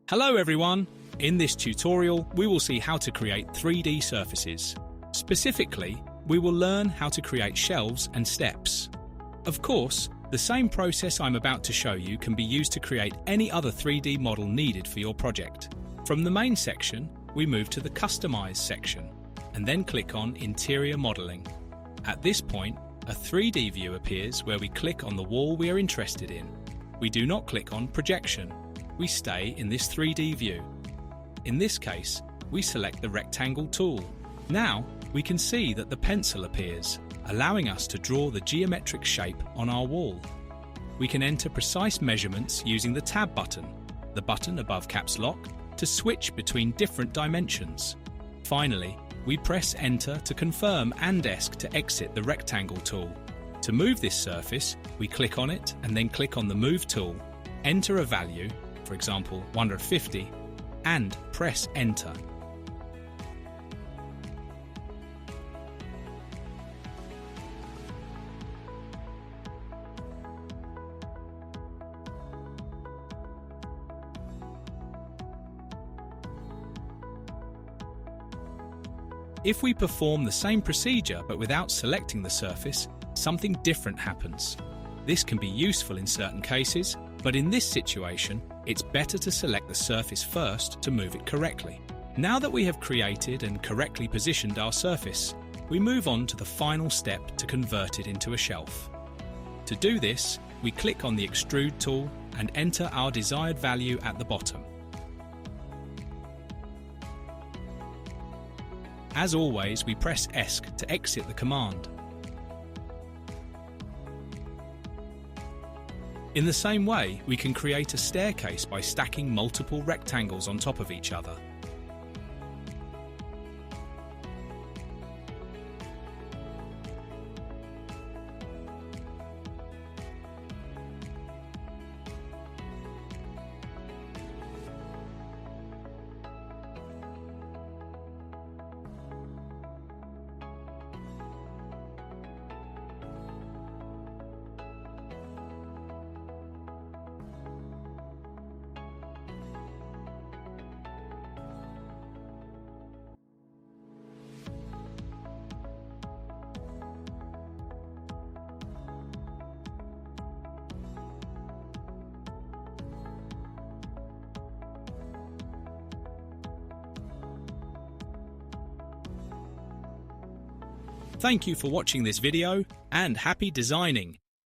Hello everyone! In this tutorial, we will see how to create 3D surfaces. Specifically, we will learn how to create shelves and steps. Of course, the same process I'm about to show you can be used to create any other 3D model needed for your project. From the main section, we move to the Customize section, and then click on Interior Modeling. At this point, a 3D view appears where we click on the wall we are interested in. We do not click on Projection. We stay in this 3D view. In this case, we select the Rectangle tool. Now, we can see that the pencil appears, allowing us to draw the geometric shape on our wall. We can enter precise measurements using the Tab button, the button above Caps Lock, to switch between different dimensions. Finally, we press Enter to confirm and ESC to exit the Rectangle tool. To move this surface, we click on it and then click on the Move tool, enter a value, for example 150, and press Enter. If we perform the same procedure but without selecting the surface, something different happens. This can be useful in certain cases, but in this situation, it's better to select the surface first to move it correctly. Now that we have created and correctly positioned our surface, we move on to the final step to convert it into a shelf. To do this, we click on the Extrude tool and enter our desired value at the bottom. As always, we press ESC to exit the command. In the same way, we can create a staircase by stacking multiple rectangles on top of each other. Thank you for watching this video, and happy designing!